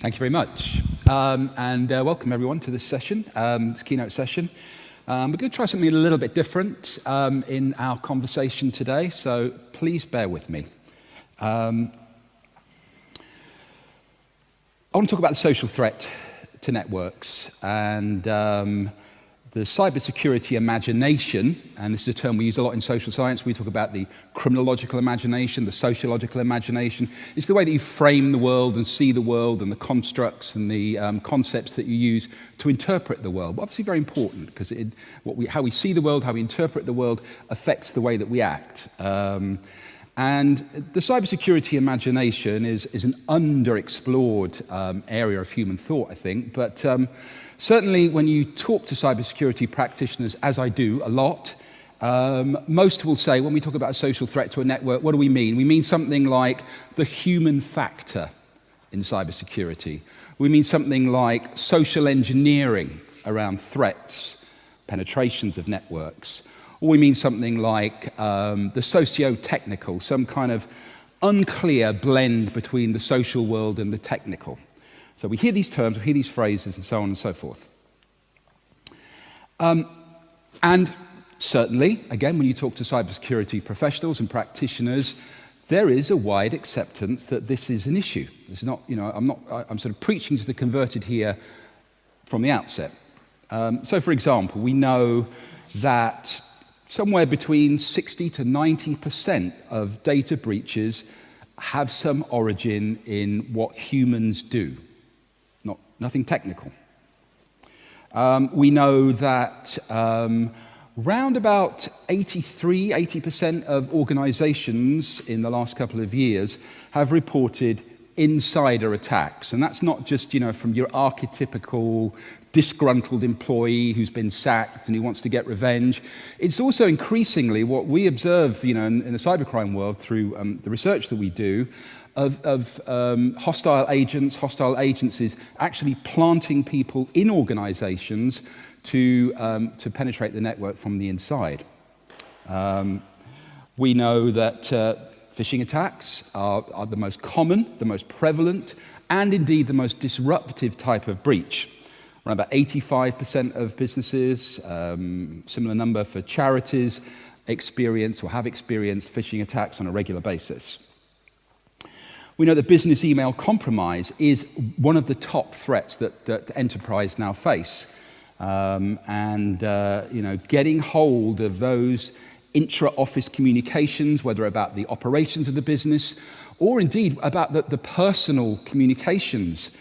Thank you very much. Welcome everyone to this session, this keynote session. We're going to try something a little bit different in our conversation today, so please bear with me. I want to talk about the social threat to networks and the cybersecurity imagination, and this is a term we use a lot in social science. We talk about the criminological imagination, the sociological imagination. It's the way that you frame the world and see the world and the constructs and the concepts that you use to interpret the world. Obviously very important because how we see the world, how we interpret the world affects the way that we act. And the cybersecurity imagination is an underexplored area of human thought, I think, but certainly when you talk to cybersecurity practitioners, as I do a lot, most will say when we talk about a social threat to a network, what do we mean? We mean something like the human factor in cybersecurity. We mean something like social engineering around threats, penetrations of networks. Or we mean something like the socio-technical, some kind of unclear blend between the social world and the technical. So we hear these terms, we hear these phrases, and so on and so forth. And certainly, again, when you talk to cybersecurity professionals and practitioners, there is a wide acceptance that this is an issue. It's not, I'm sort of preaching to the converted here from the outset. So, for example, we know that somewhere between 60 to 90% of data breaches have some origin in what humans do. Nothing technical. We know that round about 80% of organizations in the last couple of years have reported insider attacks. And that's not just, from your archetypical disgruntled employee who's been sacked and who wants to get revenge. It's also increasingly what we observe, in the cybercrime world through the research that we do, of hostile agents, hostile agencies actually planting people in organizations to penetrate the network from the inside. We know that phishing attacks are the most common, the most prevalent, and indeed the most disruptive type of breach. Around about 85% of businesses, similar number for charities, experience or have experienced phishing attacks on a regular basis. We know that business email compromise is one of the top threats that enterprise now face. Getting hold of those intra-office communications, whether about the operations of the business or indeed about the personal communications